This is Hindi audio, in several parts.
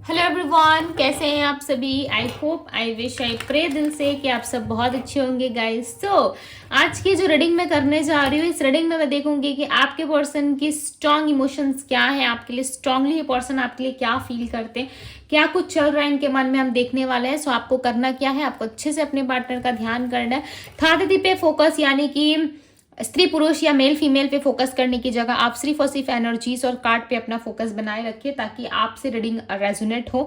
हेलो एवरीवन, कैसे हैं आप सभी। I hope, I wish, I pray दिल से कि आप सब बहुत अच्छे होंगे गाइस। तो आज की जो रीडिंग मैं करने जा रही हूँ, इस रीडिंग में मैं देखूंगी कि आपके पर्सन की स्ट्रांग इमोशंस क्या है, आपके लिए स्ट्रांगली ये पर्सन आपके लिए क्या फील करते हैं, क्या कुछ चल रहा है इनके मन में, हम देखने वाले हैं। सो आपको करना क्या है, आपको अच्छे से अपने पार्टनर का ध्यान करना है। थर्ड दी पे फोकस, यानी कि स्त्री पुरुष या मेल फीमेल पे फोकस करने की जगह आप सिर्फ और सिर्फ एनर्जीज और कार्ड पे अपना फोकस बनाए रखिए ताकि आपसे रीडिंग रेजोनेट हो।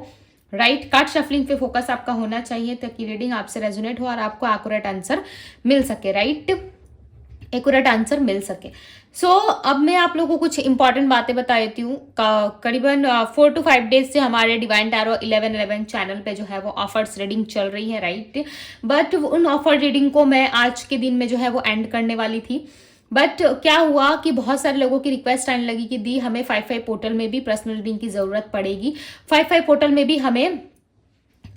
राइट, कार्ड शफलिंग पे फोकस आपका होना चाहिए ताकि रीडिंग आपसे रेजोनेट हो और आपको एक्यूरेट आंसर मिल सके। राइट, एक्यूरेट आंसर मिल सके। सो अब मैं आप लोगों को कुछ इंपॉर्टेंट बातें बता देती हूँ। करीबन 4 to 5 डेज से हमारे डिवाइन टैरो 1111 चैनल पे जो है वो ऑफर्स रीडिंग चल रही है। राइट, बट उन ऑफर रीडिंग को मैं आज के दिन में जो है वो एंड करने वाली थी। बट क्या हुआ कि बहुत सारे लोगों की रिक्वेस्ट आने लगी कि दी हमें 5-5 पोर्टल में भी पर्सनल रीडिंग की जरूरत पड़ेगी, 5-5 पोर्टल में भी हमें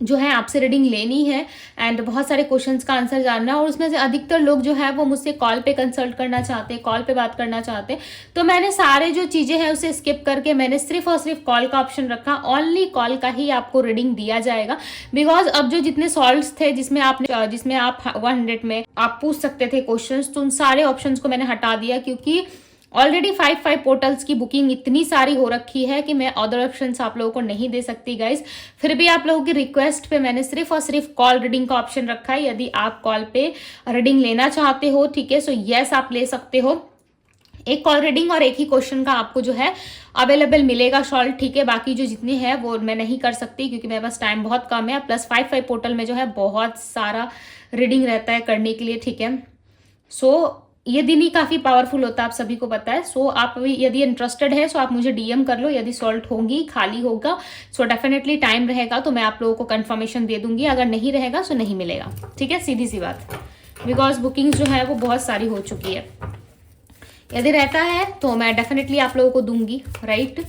जो है आपसे रीडिंग लेनी है एंड बहुत सारे क्वेश्चंस का आंसर जानना है। और उसमें से अधिकतर लोग जो है वो मुझसे कॉल पे कंसल्ट करना चाहते हैं, कॉल पे बात करना चाहते हैं। तो मैंने सारे जो चीज़ें हैं उसे स्किप करके मैंने सिर्फ और सिर्फ कॉल का ऑप्शन रखा। ओनली कॉल का ही आपको रीडिंग दिया जाएगा, बिकॉज अब जो जितने सॉल्व्स थे जिसमें आप 100 में आप पूछ सकते थे क्वेश्चन, तो उन सारे ऑप्शन को मैंने हटा दिया क्योंकि ऑलरेडी 5-5 पोर्टल्स की बुकिंग इतनी सारी हो रखी है कि मैं अदर ऑप्शंस आप लोगों को नहीं दे सकती गाइज। फिर भी आप लोगों की रिक्वेस्ट पे मैंने सिर्फ और सिर्फ कॉल रीडिंग का ऑप्शन रखा है। यदि आप कॉल पे रीडिंग लेना चाहते हो, ठीक है, सो यस आप ले सकते हो। एक कॉल रीडिंग और एक ही क्वेश्चन का आपको जो है अवेलेबल मिलेगा सॉल्व, ठीक है। बाकी जो जितने हैं वो मैं नहीं कर सकती क्योंकि मेरे पास टाइम बहुत कम है। प्लस 5-5 पोर्टल में जो है बहुत सारा रीडिंग रहता है करने के लिए, ठीक है। सो ये दिन ही काफी पावरफुल होता है, आप सभी को पता है। सो आप यदि इंटरेस्टेड है सो आप मुझे डीएम कर लो। यदि सॉल्ट होंगी, खाली होगा, सो डेफिनेटली टाइम रहेगा तो मैं आप लोगों को कंफर्मेशन दे दूंगी। अगर नहीं रहेगा सो नहीं मिलेगा, ठीक है, सीधी सी बात। बिकॉज बुकिंग जो है वो बहुत सारी हो चुकी है। यदि रहता है तो मैं डेफिनेटली आप लोगों को दूंगी। राइट,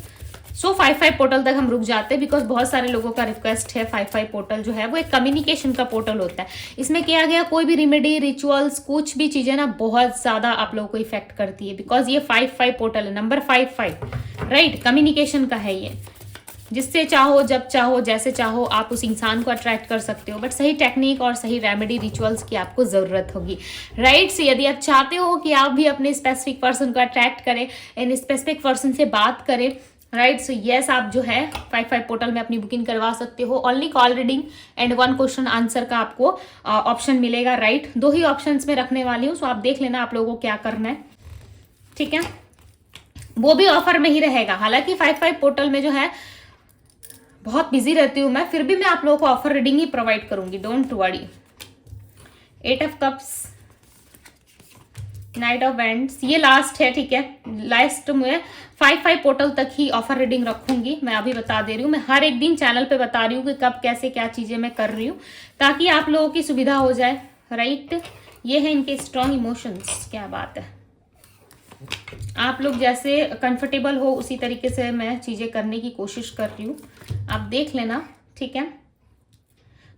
सो 5-5 पोर्टल तक हम रुक जाते हैं बिकॉज बहुत सारे लोगों का रिक्वेस्ट है। 5-5 पोर्टल जो है वो एक कम्युनिकेशन का पोर्टल होता है। इसमें किया गया कोई भी रेमेडी, रिचुअल्स, कुछ भी चीजें ना बहुत ज्यादा आप लोगों को इफेक्ट करती है बिकॉज ये 5-5 पोर्टल है, नंबर 5-5। राइट, कम्युनिकेशन का है ये। जिससे चाहो, जब चाहो, जैसे चाहो आप उस इंसान को अट्रैक्ट कर सकते हो, बट सही टेक्निक और सही रेमेडी, रिचुअल्स की आपको जरूरत होगी। राइट, सो यदि आप चाहते हो कि आप भी अपने स्पेसिफिक पर्सन को अट्रैक्ट करें, इन स्पेसिफिक पर्सन से बात करें, राइट, सो यस आप जो है 5-5 पोर्टल में अपनी बुकिंग करवा सकते हो। Only call reading and 1 question answer का आपको ऑप्शन मिलेगा। राइट, 2 ही ऑप्शंस में रखने वाली हूँ, सो आप देख लेना आप लोगों को क्या करना है, ठीक है। वो भी ऑफर में ही रहेगा। हालांकि 5-5 पोर्टल में जो है बहुत बिजी रहती हूँ मैं, फिर भी मैं आप लोगों को ऑफर रीडिंग ही प्रोवाइड करूंगी, don't worry. 8 of cups, night of vends, ये लास्ट है, ठीक है। लास्ट में 5-5 पोर्टल तक ही ऑफर रीडिंग रखूंगी। मैं अभी बता दे रही हूँ, मैं हर एक दिन चैनल पे बता रही हूँ कि कब कैसे क्या चीजें मैं कर रही हूँ ताकि आप लोगों की सुविधा हो जाए। राइट, ये है इनके स्ट्रॉन्ग इमोशंस, क्या बात है। आप लोग जैसे कंफर्टेबल हो उसी तरीके से मैं चीजें करने की कोशिश कर रही हूँ, आप देख लेना, ठीक है।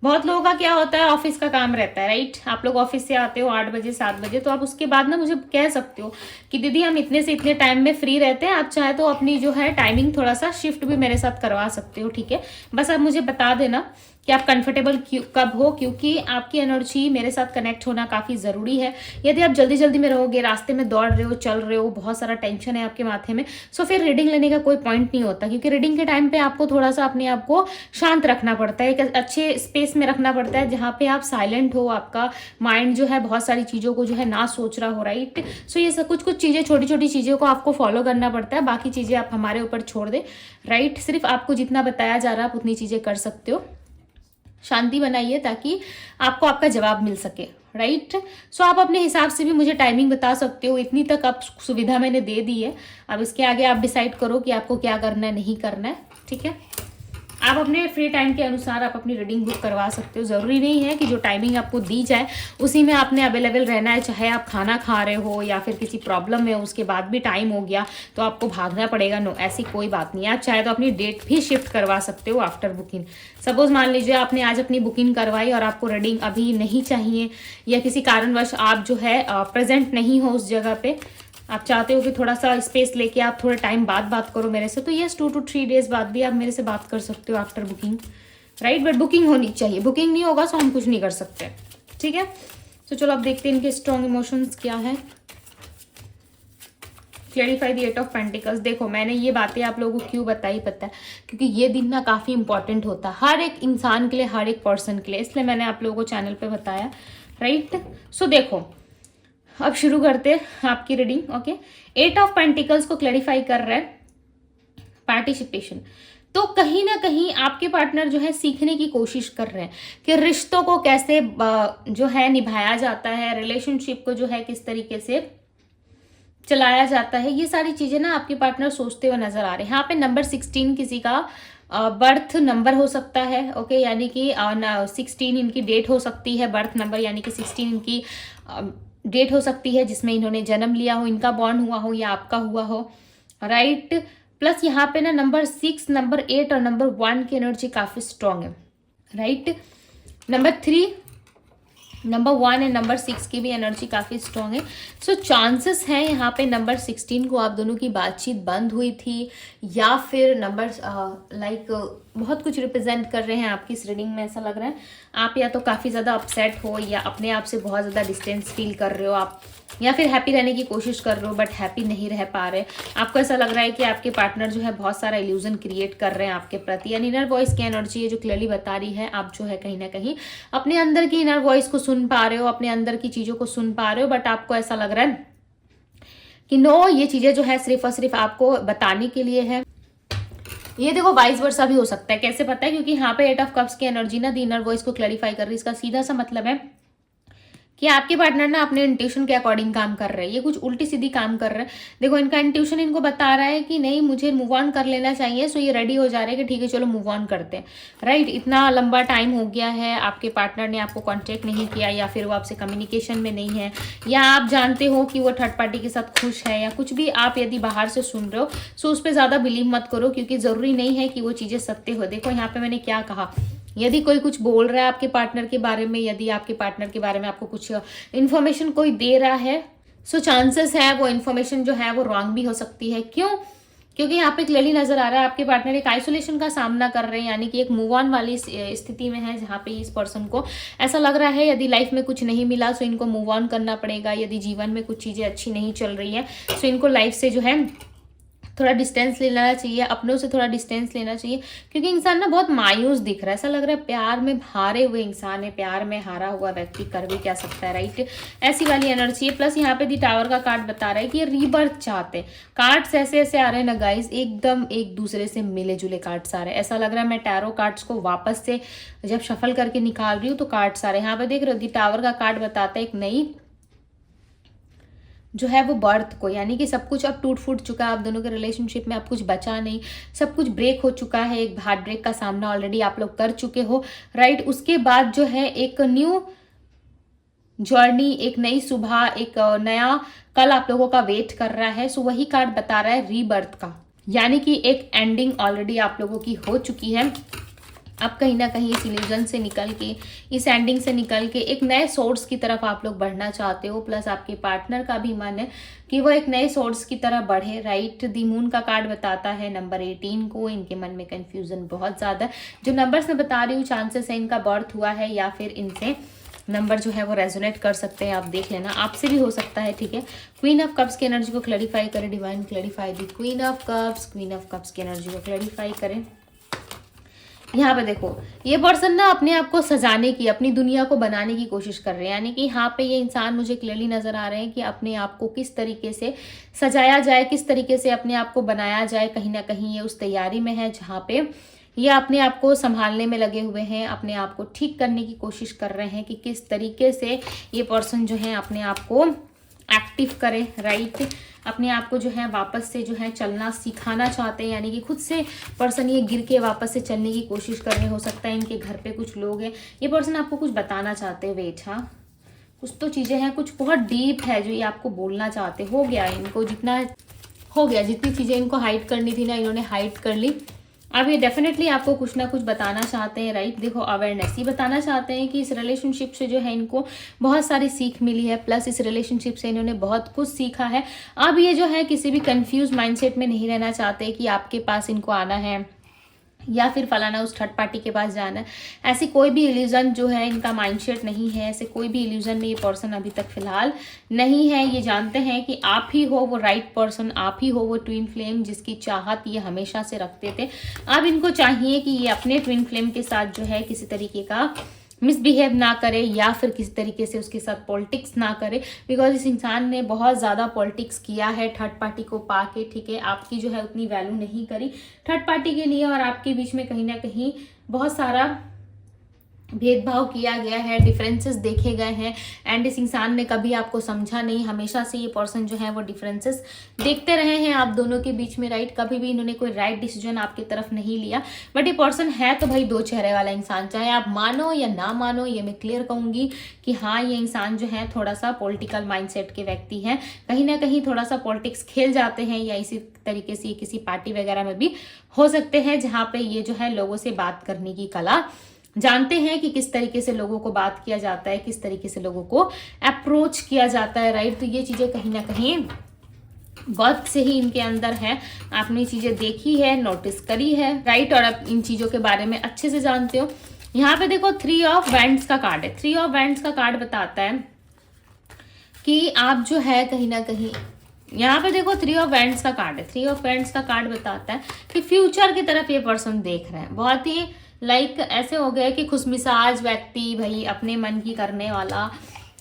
बहुत लोगों का क्या होता है, ऑफिस का काम रहता है। राइट, आप लोग ऑफिस से आते हो 8 बजे 7 बजे, तो आप उसके बाद ना मुझे कह सकते हो कि दीदी हम इतने से इतने टाइम में फ्री रहते हैं, आप चाहे तो अपनी जो है टाइमिंग थोड़ा सा शिफ्ट भी मेरे साथ करवा सकते हो, ठीक है। बस आप मुझे बता देना कि आप कंफर्टेबल कब हो, क्योंकि आपकी एनर्जी मेरे साथ कनेक्ट होना काफ़ी ज़रूरी है। यदि आप जल्दी जल्दी में रहोगे, रास्ते में दौड़ रहे हो, चल रहे हो, बहुत सारा टेंशन है आपके माथे में, सो फिर रीडिंग लेने का कोई पॉइंट नहीं होता। क्योंकि रीडिंग के टाइम पे आपको थोड़ा सा अपने आप को शांत रखना पड़ता है, एक अच्छे स्पेस में रखना पड़ता है जहाँ पे आप साइलेंट हो, आपका माइंड जो है बहुत सारी चीज़ों को जो है ना सोच रहा हो। राइट, सो ये सब कुछ चीज़ें, छोटी छोटी चीज़ों को आपको फॉलो करना पड़ता है, बाकी चीज़ें आप हमारे ऊपर छोड़ दे। राइट, सिर्फ आपको जितना बताया जा रहा है आप उतनी चीज़ें कर सकते हो। शांति बनाइए ताकि आपको आपका जवाब मिल सके। राइट, सो आप अपने हिसाब से भी मुझे टाइमिंग बता सकते हो। इतनी तक आप सुविधा मैंने दे दी है, अब इसके आगे आप डिसाइड करो कि आपको क्या करना है, नहीं करना है, ठीक है। आप अपने फ्री टाइम के अनुसार आप अपनी रीडिंग बुक करवा सकते हो। ज़रूरी नहीं है कि जो टाइमिंग आपको दी जाए उसी में आपने अवेलेबल रहना है। चाहे आप खाना खा रहे हो या फिर किसी प्रॉब्लम में उसके बाद भी टाइम हो गया तो आपको भागना पड़ेगा, नो, ऐसी कोई बात नहीं है। आप चाहे तो अपनी डेट भी शिफ्ट करवा सकते हो आफ्टर बुकिंग। सपोज मान लीजिए आपने आज अपनी बुकिंग करवाई और आपको रीडिंग अभी नहीं चाहिए या किसी कारणवश आप जो है प्रेजेंट नहीं हो उस जगह पे, आप चाहते हो कि थोड़ा सा स्पेस लेके आप थोड़े टाइम बाद बात करो मेरे से, तो यस 2 to 3 डेज बाद भी आप मेरे से बात कर सकते हो after booking, right. But booking होनी चाहिए, बुकिंग नहीं होगा तो हम कुछ नहीं कर सकते, ठीक है। तो चलो अब देखते हैं इनके स्ट्रॉन्ग इमोशंस क्या है। Clarify the 8 of pentacles. देखो मैंने ये बातें आप लोगों को क्यों बताई पता है, क्योंकि ये दिन ना काफ़ी इंपॉर्टेंट होता है हर एक इंसान के लिए, हर एक पर्सन के लिए, इसलिए मैंने आप लोगों को चैनल पे बताया, राइट। सो देखो अब शुरू करते हैं आपकी रीडिंग, ओके। 8 ऑफ पेंटिकल्स को क्लैरिफाई कर रहा है पार्टिसिपेशन। तो कहीं ना कहीं आपके पार्टनर जो है सीखने की कोशिश कर रहे हैं कि रिश्तों को कैसे जो है निभाया जाता है, रिलेशनशिप को जो है किस तरीके से चलाया जाता है, ये सारी चीजें ना आपके पार्टनर सोचते हुए नजर आ रहे हैं। यहाँ पे नंबर 16 किसी का बर्थ नंबर हो सकता है, ओके, यानी कि 16 इनकी डेट हो सकती है, बर्थ नंबर यानी कि 16 इनकी डेट हो सकती है जिसमें इन्होंने जन्म लिया हो, इनका बॉर्न हुआ हो या आपका हुआ हो, राइट। प्लस यहाँ पे ना नंबर 6, नंबर 8 और नंबर 1 की एनर्जी काफी स्ट्रांग है, right. Number 3, number 1 and number 6 की भी एनर्जी काफ़ी स्ट्रॉन्ग है। सो चांसेस हैं यहाँ पे नंबर 16 को आप दोनों की बातचीत बंद हुई थी, या फिर नंबर बहुत कुछ रिप्रेजेंट कर रहे हैं आपकी इस रीडिंग में। ऐसा लग रहा है आप या तो काफ़ी ज़्यादा अपसेट हो, या अपने आप से बहुत ज़्यादा डिस्टेंस फील कर रहे हो आप, या फिर हैप्पी रहने की कोशिश कर रहे हो बट हैप्पी नहीं रह पा रहे। आपको ऐसा लग रहा है कि आपके पार्टनर जो है बहुत सारा इल्यूजन क्रिएट कर रहे हैं आपके प्रति, यानी इनर वॉइस की एनर्जी है जो क्लियरली बता रही है आप जो है कहीं ना कहीं अपने अंदर की इनर वॉइस को सुन पा रहे हो, अपने अंदर की चीज़ों को सुन पा रहे हो, बट आपको ऐसा लग रहा है कि नो, ये चीज़ें जो है सिर्फ और सिर्फ आपको बताने के लिए है। ये देखो वाइस वर्सा भी हो सकता है। कैसे पता है? क्योंकि यहाँ पे 8 ऑफ कप्स की एनर्जी ना दी इनर वॉइस को क्लैरिफाई कर रही है। इसका सीधा सा मतलब है कि आपके पार्टनर ना अपने इंट्यूशन के अकॉर्डिंग काम कर रहे हैं, ये कुछ उल्टी सीधी काम कर रहे हैं। देखो इनका इंट्यूशन इनको बता रहा है कि नहीं मुझे मूव ऑन कर लेना चाहिए, सो ये रेडी हो जा रहे हैं कि ठीक है चलो मूव ऑन करते हैं, राइट। इतना लंबा टाइम हो गया है, आपके पार्टनर ने आपको कॉन्टेक्ट नहीं किया, या फिर वो आपसे कम्युनिकेशन में नहीं है, या आप जानते हो कि वो थर्ड पार्टी के साथ खुश है, या कुछ भी आप यदि बाहर से सुन रहे हो, सो उस पर ज़्यादा बिलीव मत करो, क्योंकि ज़रूरी नहीं है कि वो चीज़ें सत्य हो। देखो यहाँ पे मैंने क्या कहा, यदि कोई कुछ बोल रहा है आपके पार्टनर के बारे में, यदि आपके पार्टनर के बारे में आपको कुछ इन्फॉर्मेशन कोई दे रहा है, सो चांसेस है वो इन्फॉर्मेशन जो है वो रॉन्ग भी हो सकती है। क्यों? क्योंकि यहाँ पे क्लियरली नजर आ रहा है आपके पार्टनर एक आइसोलेशन का सामना कर रहे हैं, यानी कि एक मूव ऑन वाली स्थिति में है, जहाँ पे इस पर्सन को ऐसा लग रहा है यदि लाइफ में कुछ नहीं मिला सो इनको मूव ऑन करना पड़ेगा, यदि जीवन में कुछ चीज़ें अच्छी नहीं चल रही है सो इनको लाइफ से जो है थोड़ा डिस्टेंस लेना चाहिए, अपनों से थोड़ा डिस्टेंस लेना चाहिए, क्योंकि इंसान ना बहुत मायूस दिख रहा है। ऐसा लग रहा है प्यार में हारे हुए इंसान है, प्यार में हारा हुआ व्यक्ति कर भी क्या सकता है, राइट। ऐसी वाली एनर्जी है। प्लस यहाँ पे दी टावर का कार्ड बता रहा है कि ये रीबर्थ चाहते हैं। कार्ड्स ऐसे ऐसे आ रहे हैं ना गाइस, एकदम एक दूसरे से मिले जुले कार्ड्स आ रहे हैं। ऐसा लग रहा है मैं टैरो कार्ड्स को वापस से जब शफल करके निकाल रही हूँ तो कार्ड्स आ रहे हैं। यहाँ पे देख रहे हो दी टावर का कार्ड बताता है एक नई जो है वो बर्थ को, यानी कि सब कुछ अब टूट फूट चुका है आप दोनों के रिलेशनशिप में, अब कुछ बचा नहीं, सब कुछ ब्रेक हो चुका है। एक हार्ट ब्रेक का सामना ऑलरेडी आप लोग कर चुके हो, राइट। उसके बाद जो है एक न्यू जर्नी, एक नई सुबह, एक नया कल आप लोगों का वेट कर रहा है। सो वही कार्ड बता रहा है रीबर्थ का, यानी कि एक एंडिंग ऑलरेडी आप लोगों की हो चुकी है। अब कहीं ना कहीं इस इल्यूजन से निकल के, इस एंडिंग से निकल के एक नए सोर्स की तरफ आप लोग बढ़ना चाहते हो। प्लस आपके पार्टनर का भी मन है कि वो एक नए सोर्स की तरफ बढ़े, राइट। दी मून का कार्ड बताता है नंबर 18 को। इनके मन में कंफ्यूजन बहुत ज़्यादा है। जो नंबर्स मैं बता रही हूँ चांसेस है इनका बर्थ हुआ है, या फिर इनसे नंबर जो है वो रेजोनेट कर सकते हैं, आप देख लेना, आपसे भी हो सकता है, ठीक है। क्वीन ऑफ कप्स की एनर्जी को क्लैरिफाई करें divine, clarify the queen of cups, queen of cups की एनर्जी को क्लैरिफाई करें। यहाँ पे देखो ये पर्सन ना अपने आप को सजाने की, अपनी दुनिया को बनाने की कोशिश कर रहे हैं, यानी कि यहाँ पे ये इंसान मुझे क्लियरली नजर आ रहे हैं कि अपने आप को किस तरीके से सजाया जाए, किस तरीके से अपने आप को बनाया जाए। कहीं ना कहीं ये उस तैयारी में है जहाँ पे ये अपने आप को संभालने में लगे हुए हैं, अपने आप को ठीक करने की कोशिश कर रहे हैं कि किस तरीके से ये पर्सन जो है अपने आप को एक्टिव करे, राइट। अपने आप को जो है वापस से जो है चलना सिखाना चाहते हैं, यानी कि खुद से पर्सन ये गिर के वापस से चलने की कोशिश कर रहे। हो सकता है इनके घर पे कुछ लोग हैं, ये पर्सन आपको कुछ बताना चाहते हैं। वेट, हाँ कुछ तो चीज़ें हैं, कुछ बहुत डीप है जो ये आपको बोलना चाहते। हो गया इनको जितना हो गया, जितनी चीज़ें इनको हाइड करनी थी ना इन्होंने हाइड कर ली, अब ये डेफिनेटली आपको कुछ ना कुछ बताना चाहते हैं, राइट। देखो अवेयरनेस ही बताना चाहते हैं कि इस रिलेशनशिप से जो है इनको बहुत सारी सीख मिली है, प्लस इस रिलेशनशिप से इन्होंने बहुत कुछ सीखा है। अब ये जो है किसी भी कंफ्यूज माइंडसेट में नहीं रहना चाहते कि आपके पास इनको आना है या फिर फलाना उस थर्ड पार्टी के पास जाना है। ऐसी कोई भी इल्यूजन जो है इनका माइंडसेट नहीं है, ऐसे कोई भी इल्यूजन में ये पर्सन अभी तक फिलहाल नहीं है। ये जानते हैं कि आप ही हो वो राइट पर्सन, आप ही हो वो ट्विन फ्लेम जिसकी चाहत ये हमेशा से रखते थे। अब इनको चाहिए कि ये अपने ट्विन फ्लेम के साथ जो है किसी तरीके का मिसबिहेव ना करे या फिर किसी तरीके से उसके साथ पॉलिटिक्स ना करे, बिकॉज इस इंसान ने बहुत ज़्यादा पॉलिटिक्स किया है थर्ड पार्टी को पाके, ठीक है। आपकी जो है उतनी वैल्यू नहीं करी थर्ड पार्टी के लिए, और आपके बीच में कहीं ना कहीं बहुत सारा भेदभाव किया गया है, डिफरेंसेस देखे गए हैं, एंड इस इंसान ने कभी आपको समझा नहीं। हमेशा से ये पर्सन जो है वो डिफरेंसेस देखते रहे हैं आप दोनों के बीच में, राइट। कभी भी इन्होंने कोई राइट डिसीजन आपकी तरफ नहीं लिया। बट ये पर्सन है तो भाई दो चेहरे वाला इंसान, चाहे आप मानो या ना मानो, ये मैं क्लियर कहूंगी कि हाँ ये इंसान जो है थोड़ा सा पॉलिटिकल माइंडसेट के व्यक्ति हैं, कहीं ना कहीं थोड़ा सा पॉलिटिक्स खेल जाते हैं, या इसी तरीके से किसी पार्टी वगैरह में भी हो सकते हैं जहाँ पे ये जो है लोगों से बात करने की कला जानते हैं कि किस तरीके से लोगों को बात किया जाता है, किस तरीके से लोगों को अप्रोच किया जाता है, राइट। तो ये चीजें कहीं ना कहीं बर्थ से ही इनके अंदर है, आपने चीजें देखी है, नोटिस करी है, राइट, और आप इन चीजों के बारे में अच्छे से जानते हो। यहाँ पे देखो 3 ऑफ वैंड्स का कार्ड है। 3 ऑफ वैंड्स का कार्ड बताता है कि आप जो है कहीं ना कहीं, यहाँ पे देखो 3 ऑफ वैंड्स का कार्ड है। 3 ऑफ वैंड्स का कार्ड बताता है कि फ्यूचर की तरफ ये पर्सन देख रहे हैं, बहुत ही ऐसे हो गया कि खुशमिजाज व्यक्ति, भाई अपने मन की करने वाला,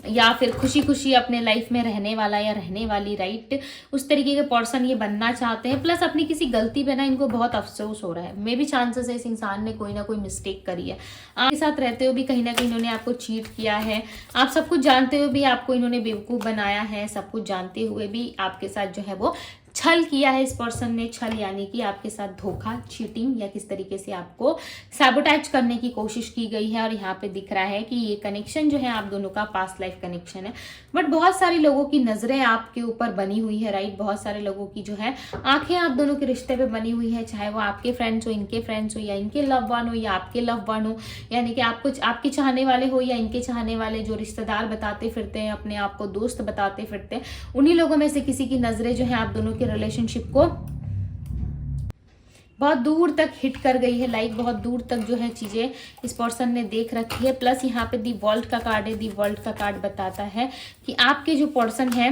या फिर खुशी खुशी अपने लाइफ में रहने वाला या रहने वाली, राइट। उस तरीके के पर्सन ये बनना चाहते हैं। प्लस अपनी किसी गलती पे ना इनको बहुत अफसोस हो रहा है। मे भी चांसेस है इस इंसान ने कोई ना कोई मिस्टेक करी है, आपके साथ रहते हुए भी कहीं ना कहीं इन्होंने आपको चीट किया है, आप सब कुछ जानते हुए भी आपको इन्होंने बेवकूफ़ बनाया है, सब कुछ जानते हुए भी आपके साथ जो है वो छल किया है इस पर्सन ने। छल यानी कि आपके साथ धोखा, चीटिंग, या किस तरीके से आपको सैबोटेज करने की कोशिश की गई है। और यहाँ पे दिख रहा है कि ये कनेक्शन जो है आप दोनों का पास्ट लाइफ कनेक्शन है, बट बहुत सारे लोगों की नजरें आपके ऊपर बनी हुई है, राइट। बहुत सारे लोगों की जो है आंखें आप दोनों के रिश्ते पे बनी हुई है, चाहे वो आपके फ्रेंड्स हो, इनके फ्रेंड्स हो, या इनके लव वन हो या आपके लव वन हो, यानी कि आपको आपके चाहने वाले हो या इनके चाहने वाले, जो रिश्तेदार बताते फिरते हैं अपने आप को, दोस्त बताते फिरते हैं, उन्हीं लोगों में से किसी की नजरें जो है आप दोनों के रिलेशनशिप को बहुत दूर तक हिट कर गई है, बहुत दूर तक जो है चीजें इस पर्सन ने देख रखी है। प्लस यहाँ पे दी वर्ल्ड का कार्ड है। दी वर्ल्ड का कार्ड बताता है कि आपके जो पर्सन है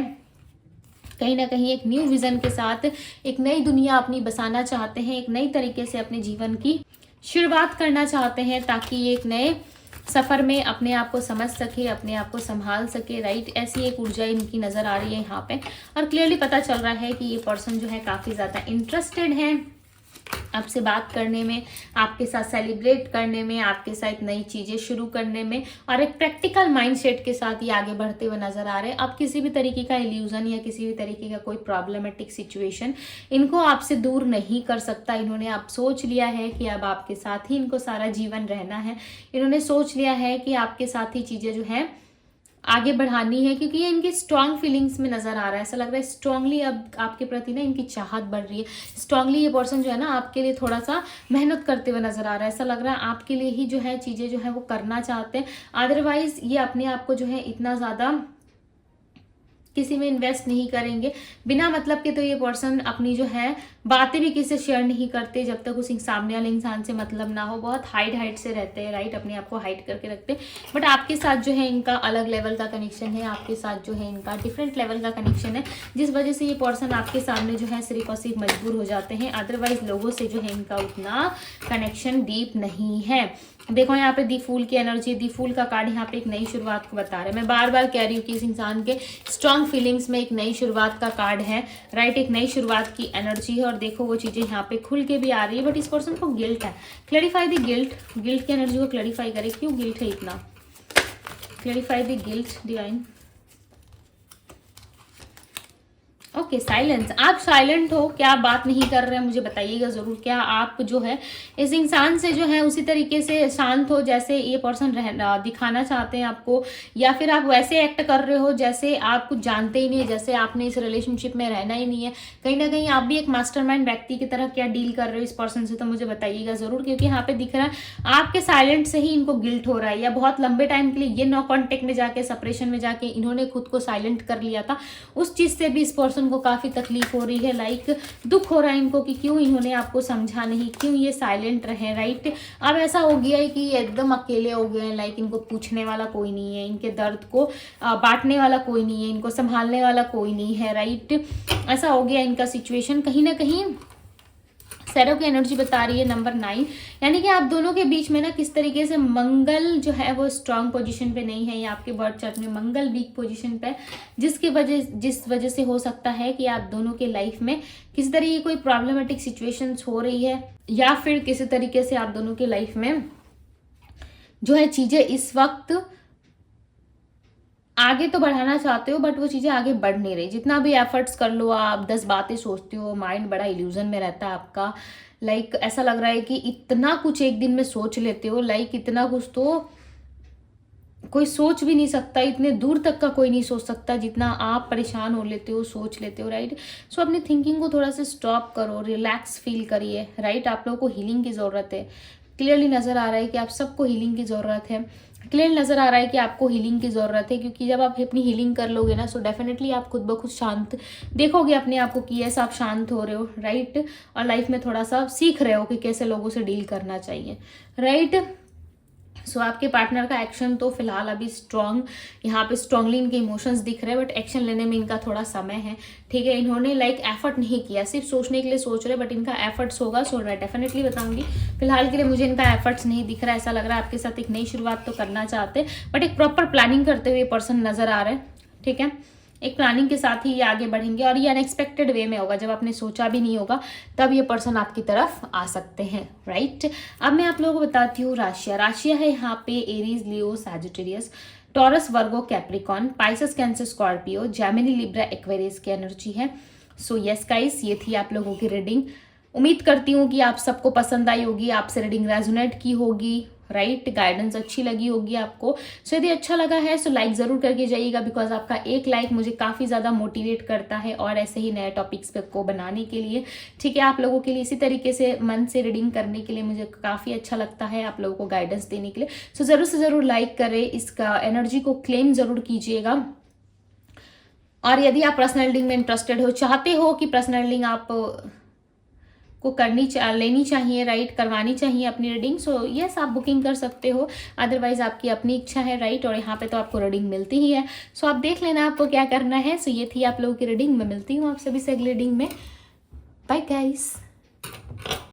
कहीं ना कहीं एक न्यू विजन के साथ एक नई दुनिया अपनी बसाना चाहते हैं, एक नई तरीके से अपने जीवन की शुरुआत करना चाहते हैं, ताकि ये एक नए सफर में अपने आप को समझ सके, अपने आप को संभाल सके, राइट। ऐसी एक ऊर्जा इनकी नजर आ रही है यहाँ पे, और क्लियरली पता चल रहा है कि ये पर्सन जो है काफी ज्यादा इंटरेस्टेड है आपसे बात करने में, आपके साथ सेलिब्रेट करने में, आपके साथ नई चीजें शुरू करने में, और एक प्रैक्टिकल माइंडसेट के साथ ये आगे बढ़ते हुए नजर आ रहे हैं। अब किसी भी तरीके का इल्यूजन या किसी भी तरीके का कोई प्रॉब्लमेटिक सिचुएशन इनको आपसे दूर नहीं कर सकता। इन्होंने आप सोच लिया है कि अब आपके साथ ही इनको सारा जीवन रहना है। इन्होंने सोच लिया है कि आपके साथ ही चीजें जो है आगे बढ़ानी है, क्योंकि ये इनकी स्ट्रांग फीलिंग्स में नजर आ रहा है। ऐसा लग रहा है स्ट्रांगली अब आपके प्रति ना इनकी चाहत बढ़ रही है। स्ट्रांगली ये पर्सन जो है ना आपके लिए थोड़ा सा मेहनत करते हुए नजर आ रहा है। ऐसा लग रहा है आपके लिए ही जो है चीजें जो है वो करना चाहते हैं। अदरवाइज ये अपने आप को जो है इतना ज्यादा किसी में इन्वेस्ट नहीं करेंगे बिना मतलब के। तो ये पर्सन अपनी जो है बातें भी किसी से शेयर नहीं करते जब तक उस सामने वाले इंसान से मतलब ना हो। बहुत हाइड से रहते हैं, राइट, अपने आप को हाइड करके रखते हैं। बट आपके साथ जो है इनका अलग लेवल का कनेक्शन है, आपके साथ जो है इनका डिफरेंट लेवल का कनेक्शन है, जिस वजह से ये पर्सन आपके सामने जो है सिर्फ और सिर्फ मजबूर हो जाते हैं। अदरवाइज लोगों से जो है इनका उतना कनेक्शन डीप नहीं है। देखो यहाँ पे दी फूल की एनर्जी, दी फूल का कार्ड यहाँ पे एक नई शुरुआत को बता रहा है। मैं बार बार कह रही हूँ कि इस इंसान के स्ट्रांग फीलिंग्स में एक नई शुरुआत का कार्ड है, राइट। एक नई शुरुआत की एनर्जी है, और देखो वो चीजें यहाँ पे खुल के भी आ रही है। बट इस पर्सन को गिल्ट है। क्लैरिफाई द गिल्ट, गिल्ट की एनर्जी को क्लैरिफाई करे, क्यों गिल्ट है इतना। Clarify the guilt divine. Okay, silence. आप साइलेंट हो, क्या आप बात नहीं कर रहे हैं, मुझे बताइएगा ज़रूर। क्या आप जो है इस इंसान से जो है उसी तरीके से शांत हो जैसे ये पर्सन दिखाना चाहते हैं आपको, या फिर आप वैसे एक्ट कर रहे हो जैसे आप कुछ जानते ही नहीं है, जैसे आपने इस रिलेशनशिप में रहना ही नहीं है। कहीं ना कहीं आप भी एक मास्टरमाइंड व्यक्ति की तरह क्या डील कर रहे हो इस पर्सन से, तो मुझे बताइएगा ज़रूर। क्योंकि यहाँ पे दिख रहा है आपके साइलेंट से ही इनको गिल्ट हो रहा है, या बहुत लंबे टाइम के लिए ये नो कॉन्टेक्ट में जाके, सेपरेशन में जाके इन्होंने खुद को साइलेंट कर लिया था। उस चीज़ से भी इस पर्सन को काफ़ी तकलीफ हो रही है, लाइक दुख हो रहा है इनको कि क्यों इन्होंने आपको समझा नहीं, क्यों ये साइलेंट रहे, राइट। अब ऐसा हो गया है कि ये एकदम अकेले हो गए हैं, लाइक इनको पूछने वाला कोई नहीं है, इनके दर्द को बांटने वाला कोई नहीं है, इनको संभालने वाला कोई नहीं है, राइट। ऐसा हो गया इनका सिचुएशन। कहीं ना कहीं सैरो की एनर्जी बता रही है नंबर 9, यानी कि आप दोनों के बीच में ना किस तरीके से मंगल जो है वो स्ट्रांग पोजीशन पे नहीं है, या आपके बर्थ चार्ट में मंगल वीक पोजीशन पे, जिस वजह से हो सकता है कि आप दोनों के लाइफ में किसी तरह की कोई प्रॉब्लमेटिक सिचुएशंस हो रही है, या फिर किसी तरीके से आप दोनों के लाइफ में जो है चीज़ें इस वक्त आगे तो बढ़ाना चाहते हो बट वो चीज़ें आगे बढ़ नहीं रही। जितना भी एफर्ट्स कर लो आप, 10 बातें सोचते हो, माइंड बड़ा इल्यूजन में रहता है आपका। लाइक ऐसा लग रहा है कि इतना कुछ एक दिन में सोच लेते हो, लाइक इतना कुछ तो कोई सोच भी नहीं सकता, इतने दूर तक का कोई नहीं सोच सकता जितना आप परेशान हो लेते हो, सोच लेते हो, राइट। सो अपनी थिंकिंग को थोड़ा सा स्टॉप करो, रिलैक्स फील करिए, राइट। आप लोगों को हीलिंग की ज़रूरत है। क्लियरली नज़र आ रहा है कि आप सबको हीलिंग की ज़रूरत है। क्लियर नज़र आ रहा है कि आपको हीलिंग की ज़रूरत है, क्योंकि जब आप अपनी हीलिंग कर लोगे ना, सो डेफिनेटली आप खुद ब खुद शांत देखोगे अपने आप को कि ऐसा आप शांत हो रहे हो, राइट। और लाइफ में थोड़ा सा सीख रहे हो कि कैसे लोगों से डील करना चाहिए, राइट। सो आपके पार्टनर का एक्शन तो फिलहाल अभी स्ट्रॉन्ग, यहाँ पे स्ट्रांगली इनके इमोशंस दिख रहे हैं, बट एक्शन लेने में इनका थोड़ा समय है, ठीक है। इन्होंने लाइक एफर्ट नहीं किया, सिर्फ सोचने के लिए सोच रहे, बट इनका एफर्ट्स होगा। सो मैं डेफिनेटली बताऊंगी। फिलहाल के लिए मुझे इनका एफर्ट्स नहीं दिख रहा है। ऐसा लग रहा है आपके साथ एक नई शुरुआत तो करना चाहते हैं, बट एक प्रॉपर प्लानिंग करते हुए पर्सन नजर आ रहे हैं, ठीक है। एक प्लानिंग के साथ ही ये आगे बढ़ेंगे, और ये अनएक्सपेक्टेड वे में होगा, जब आपने सोचा भी नहीं होगा तब ये पर्सन आपकी तरफ आ सकते हैं, राइट। अब मैं आप लोगों को बताती हूँ राशियाँ। राशियाँ है यहाँ पे Aries, Leo, Sagittarius, Taurus, Virgo, Capricorn, Pisces, Cancer, Scorpio, Gemini, Libra, Aquarius की एनर्जी है। सो यस गाइस, ये थी आप लोगों की रीडिंग। उम्मीद करती हूँ कि आप सबको पसंद आई होगी, आपसे रीडिंग रेजोनेट की होगी, राइट। गाइडेंस अच्छी लगी होगी आपको। सो यदि अच्छा लगा है सो लाइक ज़रूर करके जाइएगा, बिकॉज आपका एक लाइक मुझे काफ़ी ज़्यादा मोटिवेट करता है और ऐसे ही नए टॉपिक्स पे को बनाने के लिए, ठीक है। आप लोगों के लिए इसी तरीके से मन से रीडिंग करने के लिए मुझे काफ़ी अच्छा लगता है, आप लोगों को गाइडेंस देने के लिए। सो ज़रूर से ज़रूर लाइक करें, इसका एनर्जी को क्लेम ज़रूर कीजिएगा। और यदि आप पर्सनल रीडिंग में इंटरेस्टेड हो, चाहते हो कि पर्सनल रीडिंग आप को लेनी चाहिए, राइट, करवानी चाहिए अपनी रीडिंग, सो यस आप बुकिंग कर सकते हो। अदरवाइज आपकी अपनी इच्छा है, राइट। और यहाँ पे तो आपको रीडिंग मिलती ही है, सो आप देख लेना आपको क्या करना है। सो ये थी आप लोगों की रीडिंग। मैं मिलती हूँ आप सभी से अगली रीडिंग में। Bye guys.